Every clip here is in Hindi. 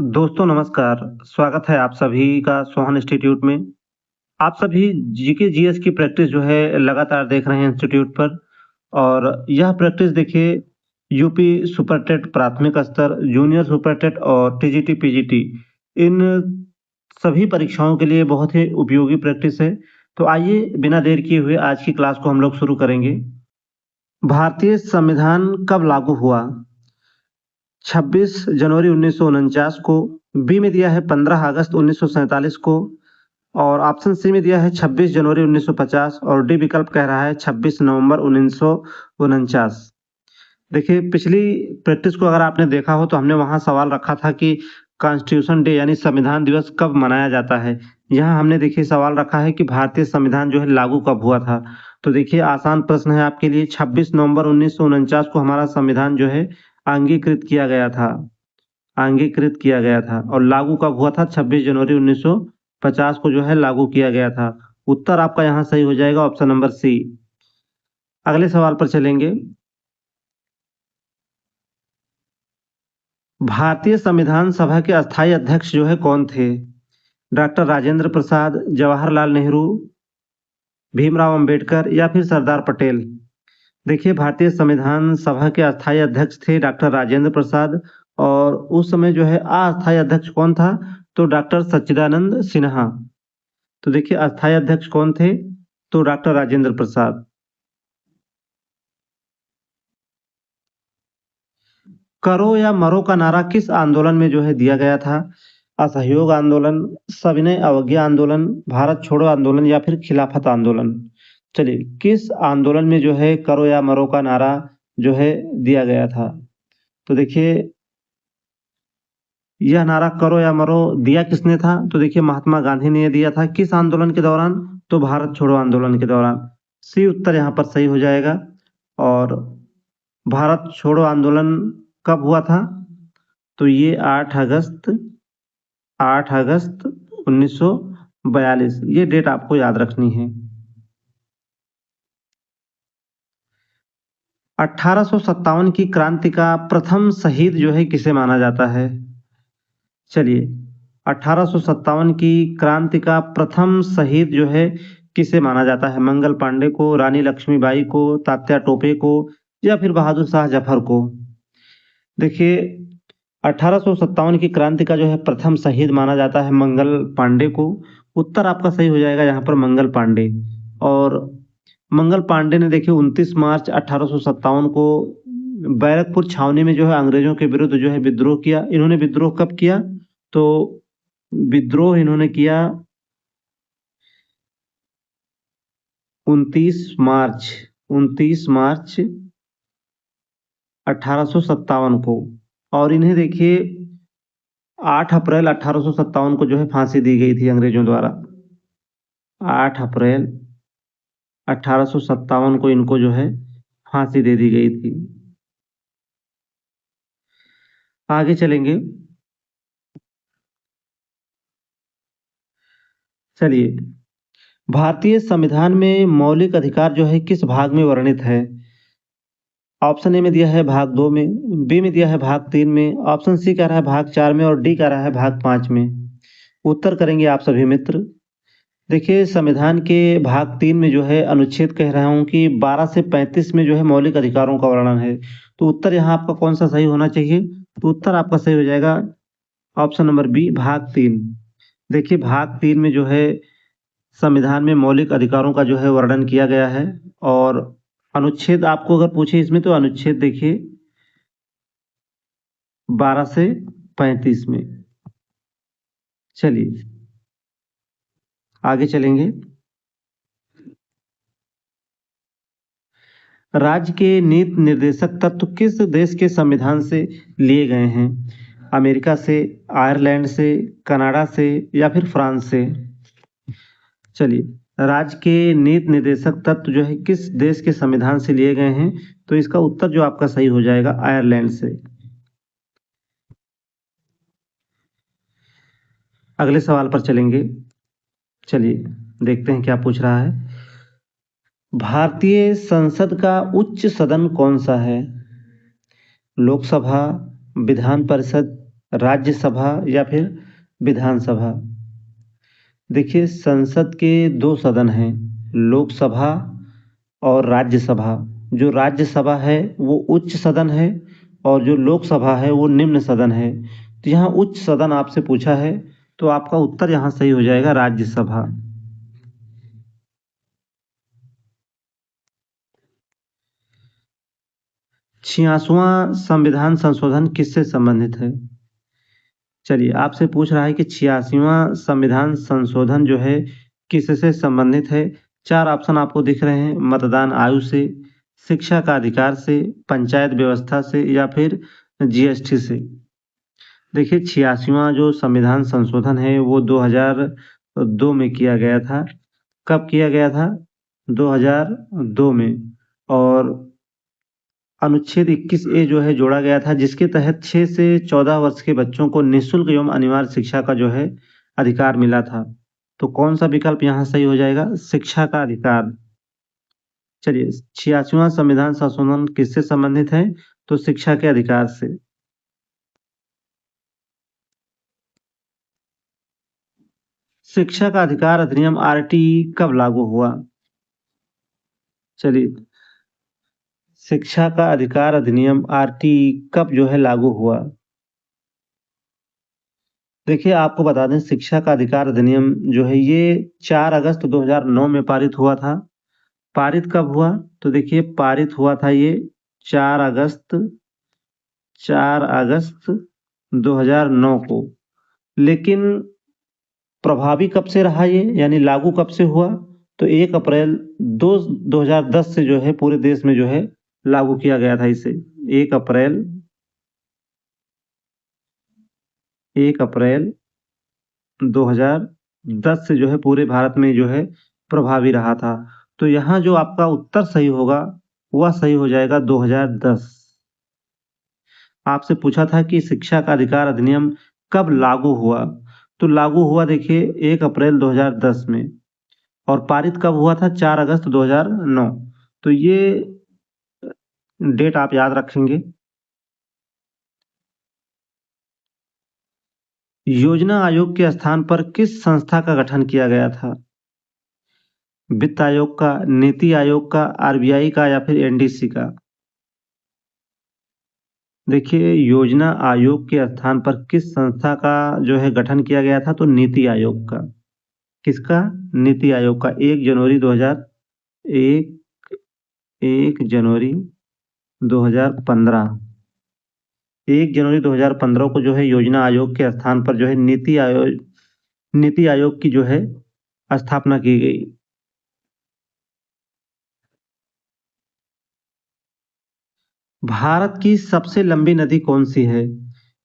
दोस्तों नमस्कार, स्वागत है आप सभी का सोहन इंस्टीट्यूट में। आप सभी जीके जीएस की प्रैक्टिस जो है लगातार देख रहे हैं इंस्टीट्यूट पर और यह प्रैक्टिस देखिए यूपी सुपर टेट प्राथमिक स्तर, जूनियर सुपर टेट और टीजीटी, पीजीटी इन सभी परीक्षाओं के लिए बहुत ही उपयोगी प्रैक्टिस है। तो आइए बिना देर किए हुए आज की क्लास को हम लोग शुरू करेंगे। भारतीय संविधान कब लागू हुआ? 26 जनवरी 1949 को। बी में दिया है 15 अगस्त 1947 को और ऑप्शन सी में दिया है 26 जनवरी 1950 और डी विकल्प कह रहा है 26 नवंबर 1949। देखिए पिछली प्रैक्टिस को अगर आपने देखा हो तो हमने वहां सवाल रखा था कि कॉन्स्टिट्यूशन डे यानी संविधान दिवस कब मनाया जाता है। यहाँ हमने देखिए सवाल रखा है कि भारतीय संविधान जो है लागू कब हुआ था। तो देखिए आसान प्रश्न है आपके लिए। 26 नवंबर 1949 को हमारा संविधान जो है अंगीकृत किया गया था। अंगीकृत किया गया था और लागू कब हुआ था? 26 जनवरी 1950 को जो है लागू किया गया था। उत्तर आपका यहाँ सही हो जाएगा, ऑप्शन नंबर सी। अगले सवाल पर चलेंगे। भारतीय संविधान सभा के अस्थायी अध्यक्ष जो है कौन थे? डॉक्टर राजेंद्र प्रसाद, जवाहरलाल नेहरू, भीमराव अंबेडकर या फिर सरदार पटेल? देखिए भारतीय संविधान सभा के अस्थायी अध्यक्ष थे डॉक्टर राजेंद्र प्रसाद और उस समय जो है अस्थायी अध्यक्ष कौन था? तो डॉक्टर सच्चिदानंद सिन्हा। तो देखिए अस्थायी अध्यक्ष कौन थे? तो डॉक्टर राजेंद्र प्रसाद। करो या मरो का नारा किस आंदोलन में जो है दिया गया था? असहयोग आंदोलन, सविनय अवज्ञा आंदोलन, भारत छोड़ो आंदोलन या फिर खिलाफत आंदोलन? चलिए किस आंदोलन में जो है करो या मरो का नारा जो है दिया गया था? तो देखिए यह नारा करो या मरो दिया किसने था? तो देखिए महात्मा गांधी ने दिया था। किस आंदोलन के दौरान? तो भारत छोड़ो आंदोलन के दौरान। सी उत्तर यहाँ पर सही हो जाएगा। और भारत छोड़ो आंदोलन कब हुआ था? तो ये 8 अगस्त 1942। ये डेट आपको याद रखनी है। 1857 की क्रांति का प्रथम शहीद जो है किसे माना जाता है? चलिए 1857 की क्रांति का प्रथम शहीद जो है किसे माना जाता है? मंगल पांडे को, रानी लक्ष्मीबाई को, तात्या टोपे को या फिर बहादुर शाह जफर को? देखिए 1857 की क्रांति का जो है प्रथम शहीद माना जाता है मंगल पांडे को। उत्तर आपका सही हो जाएगा यहाँ पर मंगल पांडे। और मंगल पांडे ने देखिए 29 मार्च 1857 को बैरकपुर छावनी में जो है अंग्रेजों के विरुद्ध जो है विद्रोह किया। इन्होंने विद्रोह कब किया? तो विद्रोह इन्होंने किया 29 मार्च 1857 को। और इन्हें देखिए 8 अप्रैल 1857 को जो है फांसी दी गई थी अंग्रेजों द्वारा। 8 अप्रैल 1857 को इनको जो है फांसी दे दी गई थी। आगे चलेंगे। चलिए भारतीय संविधान में मौलिक अधिकार जो है किस भाग में वर्णित है? ऑप्शन ए में दिया है भाग 2 में, बी में दिया है भाग 3 में, ऑप्शन सी कह रहा है भाग 4 में और डी कह रहा है भाग 5 में। उत्तर करेंगे आप सभी मित्र। देखिए संविधान के भाग 3 में जो है अनुच्छेद कह रहा हूं कि 12 से 35 में जो है मौलिक अधिकारों का वर्णन है। तो उत्तर यहाँ आपका कौन सा सही होना चाहिए? तो उत्तर आपका सही हो जाएगा ऑप्शन नंबर बी, भाग 3। देखिए भाग 3 में जो है संविधान में मौलिक अधिकारों का जो है वर्णन किया गया है। और अनुच्छेद आपको अगर पूछे इसमें तो अनुच्छेद देखिए 12 से 35 में। चलिए आगे चलेंगे। राज्य के नीति निर्देशक तत्व किस देश के संविधान से लिए गए हैं? अमेरिका से, आयरलैंड से, कनाडा से या फिर फ्रांस से? चलिए राज्य के नीति निर्देशक तत्व जो है किस देश के संविधान से लिए गए हैं? तो इसका उत्तर जो आपका सही हो जाएगा आयरलैंड से। अगले सवाल पर चलेंगे। चलिए देखते हैं क्या पूछ रहा है। भारतीय संसद का उच्च सदन कौन सा है? लोकसभा, विधान परिषद, राज्यसभा या फिर विधानसभा? देखिए, संसद के 2 सदन हैं, लोकसभा और राज्यसभा। जो राज्यसभा है वो उच्च सदन है और जो लोकसभा है वो निम्न सदन है। तो यहाँ उच्च सदन आपसे पूछा है, तो आपका उत्तर यहाँ सही हो जाएगा राज्यसभा। 86वां संविधान संशोधन किससे संबंधित है? चलिए, आपसे पूछ रहा है कि 86वां संविधान संशोधन जो है किससे संबंधित है? 4 ऑप्शन आपको दिख रहे हैं, मतदान आयु से, शिक्षा का अधिकार से, पंचायत व्यवस्था से या फिर जीएसटी से। देखिए, 86वां जो संविधान संशोधन है वो 2002 में किया गया था। कब किया गया था? 2002 में। और अनुच्छेद 21 ए जो है जोड़ा गया था, जिसके तहत 6 से 14 वर्ष के बच्चों को निःशुल्क एवं अनिवार्य शिक्षा का जो है अधिकार मिला था। तो कौन सा विकल्प यहाँ सही हो जाएगा? शिक्षा का अधिकार। चलिए, 86वां संविधान संशोधन किससे संबंधित है? तो शिक्षा के अधिकार से। शिक्षा का अधिकार अधिनियम आरटीई कब लागू हुआ? चलिए, शिक्षा का अधिकार अधिनियम आरटीई कब जो है लागू हुआ? देखिए, आपको बता दें, शिक्षा का अधिकार अधिनियम जो है ये 4 अगस्त 2009 में पारित हुआ था। पारित कब हुआ? तो देखिए, पारित हुआ था ये 4 अगस्त 2009 को। लेकिन प्रभावी कब से रहा ये, यानी लागू कब से हुआ? तो 1 अप्रैल 2010 से जो है पूरे देश में जो है लागू किया गया था इसे। 1 अप्रैल 2010 से जो है पूरे भारत में जो है प्रभावी रहा था। तो यहाँ जो आपका उत्तर सही होगा वह सही हो जाएगा 2010। आपसे पूछा था कि शिक्षा का अधिकार अधिनियम कब लागू हुआ? तो लागू हुआ देखिए 1 अप्रैल 2010 में। और पारित कब हुआ था? 4 अगस्त 2009। तो ये डेट आप याद रखेंगे। योजना आयोग के स्थान पर किस संस्था का गठन किया गया था? वित्त आयोग का, नीति आयोग का, आरबीआई का या फिर एनडीसी का? देखिए, योजना आयोग के स्थान पर किस संस्था का जो है गठन किया गया था? तो नीति आयोग का। किसका? नीति आयोग का। 1 जनवरी 2015 1 जनवरी 2015 को जो है योजना आयोग के स्थान पर जो है नीति आयोग की जो है स्थापना की गई। भारत की सबसे लंबी नदी कौन सी है?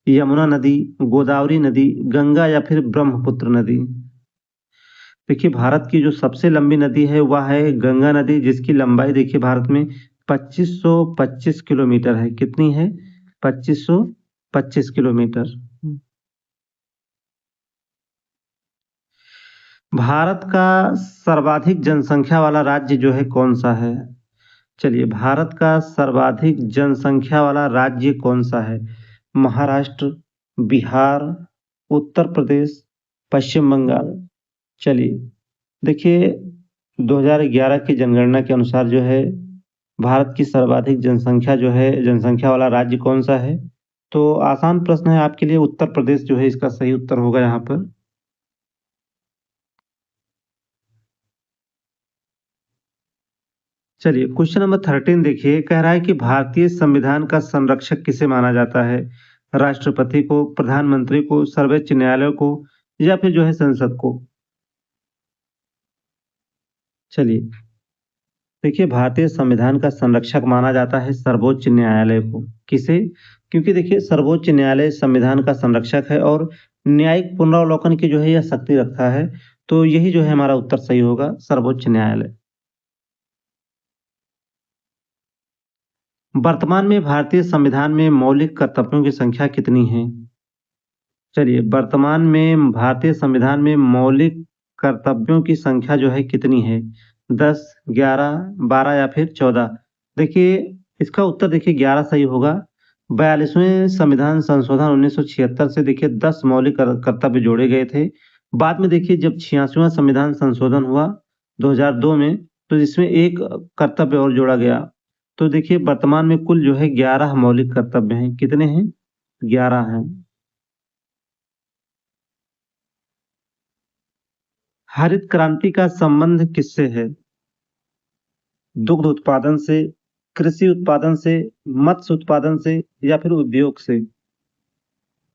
यमुना नदी, गोदावरी नदी, गंगा या फिर ब्रह्मपुत्र नदी? देखिए, भारत की जो सबसे लंबी नदी है वह है गंगा नदी, जिसकी लंबाई देखिए भारत में 2525 किलोमीटर है। कितनी है? 2525 किलोमीटर। भारत का सर्वाधिक जनसंख्या वाला राज्य जो है कौन सा है? चलिए, भारत का सर्वाधिक जनसंख्या वाला राज्य कौन सा है? महाराष्ट्र, बिहार, उत्तर प्रदेश, पश्चिम बंगाल? चलिए, देखिए, 2011 की जनगणना के अनुसार जो है भारत की सर्वाधिक जनसंख्या वाला राज्य कौन सा है? तो आसान प्रश्न है आपके लिए, उत्तर प्रदेश जो है इसका सही उत्तर होगा यहाँ पर। चलिए, क्वेश्चन नंबर 13 देखिए, कह रहा है कि भारतीय संविधान का संरक्षक किसे माना जाता है? राष्ट्रपति को, प्रधानमंत्री को, सर्वोच्च न्यायालय को या फिर जो है संसद को? चलिए, देखिए, भारतीय संविधान का संरक्षक माना जाता है सर्वोच्च न्यायालय को। किसे? क्योंकि देखिए, सर्वोच्च न्यायालय संविधान का संरक्षक है और न्यायिक पुनरावलोकन की जो है यह शक्ति रखता है। तो यही जो है हमारा उत्तर सही होगा, सर्वोच्च न्यायालय। वर्तमान में भारतीय संविधान में मौलिक कर्तव्यों की संख्या कितनी है? चलिए, वर्तमान में भारतीय संविधान में मौलिक कर्तव्यों की संख्या जो है कितनी है? 10, 11, 12 या फिर 14? देखिए, इसका उत्तर देखिए 11 सही होगा। 42वें संविधान संशोधन 1976 से देखिए 10 मौलिक कर्तव्य जोड़े गए थे। बाद में देखिए जब 86वां संविधान संशोधन हुआ 2002 में, तो इसमें एक कर्तव्य और जोड़ा गया। तो देखिए वर्तमान में कुल जो है 11 मौलिक कर्तव्य हैं। कितने हैं? 11 हैं। हरित क्रांति का संबंध किससे है? दुग्ध उत्पादन से, कृषि उत्पादन से, मत्स्य उत्पादन से या फिर उद्योग से?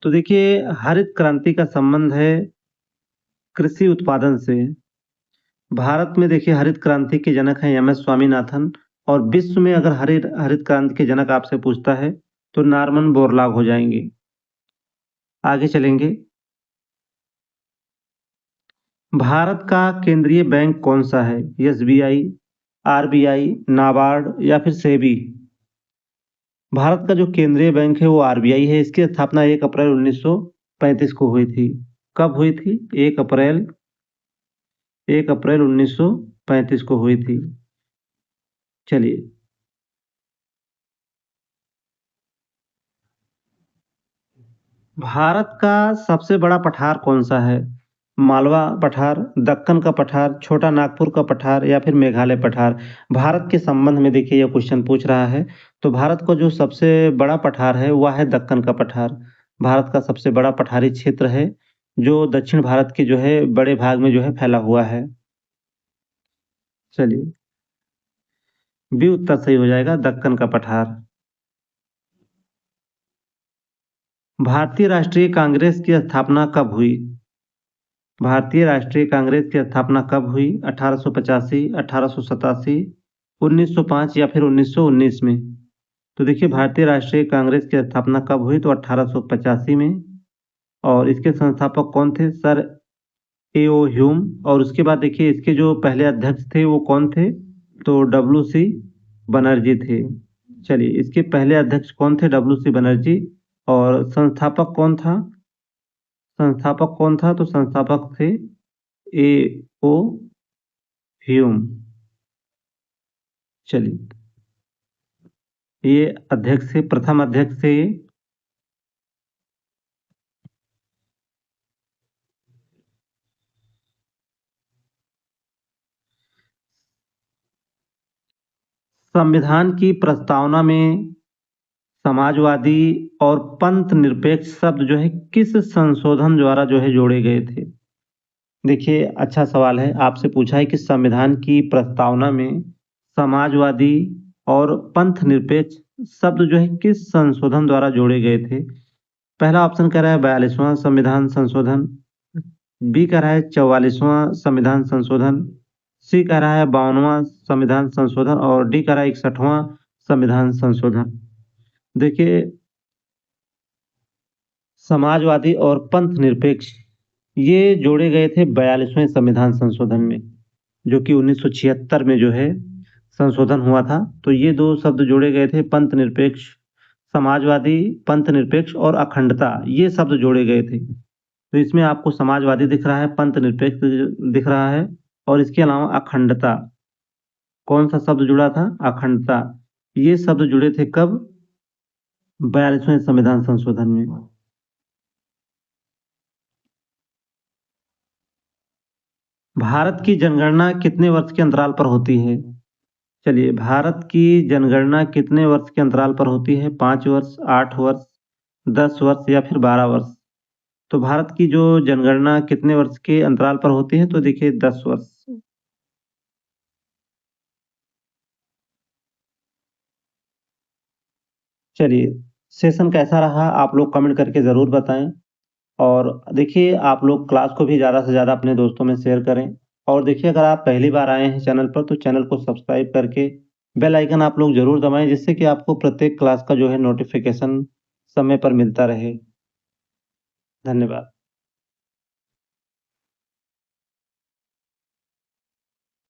तो देखिए हरित क्रांति का संबंध है कृषि उत्पादन से। भारत में देखिए हरित क्रांति के जनक हैं एम एस स्वामीनाथन, और विश्व में अगर हरित हरित क्रांति के जनक आपसे पूछता है तो नॉर्मन बोरलॉग हो जाएंगे। आगे चलेंगे। भारत का केंद्रीय बैंक कौन सा है? एसबीआई, आरबीआई, नाबार्ड या फिर सेबी? भारत का जो केंद्रीय बैंक है वो आरबीआई है। इसकी स्थापना 1 अप्रैल 1935 को हुई थी। कब हुई थी? 1 अप्रैल 1935 को हुई थी। चलिए, भारत का सबसे बड़ा पठार कौन सा है? मालवा पठार, दक्कन का पठार, छोटा नागपुर का पठार या फिर मेघालय पठार? भारत के संबंध में देखिए यह क्वेश्चन पूछ रहा है। तो भारत का जो सबसे बड़ा पठार है वह है दक्कन का पठार। भारत का सबसे बड़ा पठारी क्षेत्र है जो दक्षिण भारत के जो है बड़े भाग में जो है फैला हुआ है। चलिए, बी उत्तर सही हो जाएगा, दक्कन का पठार। भारतीय राष्ट्रीय कांग्रेस की स्थापना कब हुई? भारतीय राष्ट्रीय कांग्रेस की स्थापना कब हुई? 1885, 1887, 1905 या फिर 1919 में? तो देखिए भारतीय राष्ट्रीय कांग्रेस की स्थापना कब हुई? तो 1885 में। और इसके संस्थापक कौन थे? Sir A.O.. ह्यूम। और उसके बाद देखिए इसके जो पहले अध्यक्ष थे वो कौन थे? तो डब्ल्यू.सी. बनर्जी थे। चलिए, इसके पहले अध्यक्ष कौन थे? डब्ल्यू.सी. बनर्जी। और संस्थापक कौन था? संस्थापक कौन था? तो संस्थापक थे ए.ओ. ह्यूम। चलिए, ये अध्यक्ष थे, प्रथम अध्यक्ष थे ये। संविधान की प्रस्तावना में समाजवादी और पंथ निरपेक्ष शब्द जो है किस संशोधन द्वारा जो है जोड़े गए थे? देखिए अच्छा सवाल है, आपसे पूछा है कि संविधान की प्रस्तावना में समाजवादी और पंथ निरपेक्ष शब्द जो है किस संशोधन द्वारा जोड़े गए थे? पहला ऑप्शन कह रहा है 42वां संविधान संशोधन, बी कह रहा है 44वां संविधान संशोधन, सी कह रहा है 52वां संविधान संशोधन और डी कह रहा है 61वां संविधान संशोधन। देखिए, समाजवादी और पंथ निरपेक्ष ये जोड़े गए थे 42वें संविधान संशोधन में, जो कि 1976 में जो है संशोधन हुआ था। तो ये दो शब्द जोड़े गए थे, पंथ निरपेक्ष, समाजवादी, पंथ निरपेक्ष और अखंडता, ये शब्द जोड़े गए थे। तो इसमें आपको समाजवादी दिख रहा है, पंथ निरपेक्ष दिख रहा है और इसके अलावा अखंडता। कौन सा शब्द जुड़ा था? अखंडता। ये शब्द जुड़े थे कब? 42वें संविधान संशोधन में। भारत की जनगणना कितने वर्ष के अंतराल पर होती है? चलिए, भारत की जनगणना कितने वर्ष के अंतराल पर होती है? 5 वर्ष, 8 वर्ष, 10 वर्ष या फिर 12 वर्ष? तो भारत की जो जनगणना कितने वर्ष के अंतराल पर होती है? तो देखिए 10 वर्ष। चलिए, सेशन कैसा रहा आप लोग कमेंट करके ज़रूर बताएं। और देखिए आप लोग क्लास को भी ज़्यादा से ज़्यादा अपने दोस्तों में शेयर करें। और देखिए अगर आप पहली बार आए हैं चैनल पर तो चैनल को सब्सक्राइब करके बेल आइकन आप लोग ज़रूर दबाएं, जिससे कि आपको प्रत्येक क्लास का जो है नोटिफिकेशन समय पर मिलता रहे। धन्यवाद।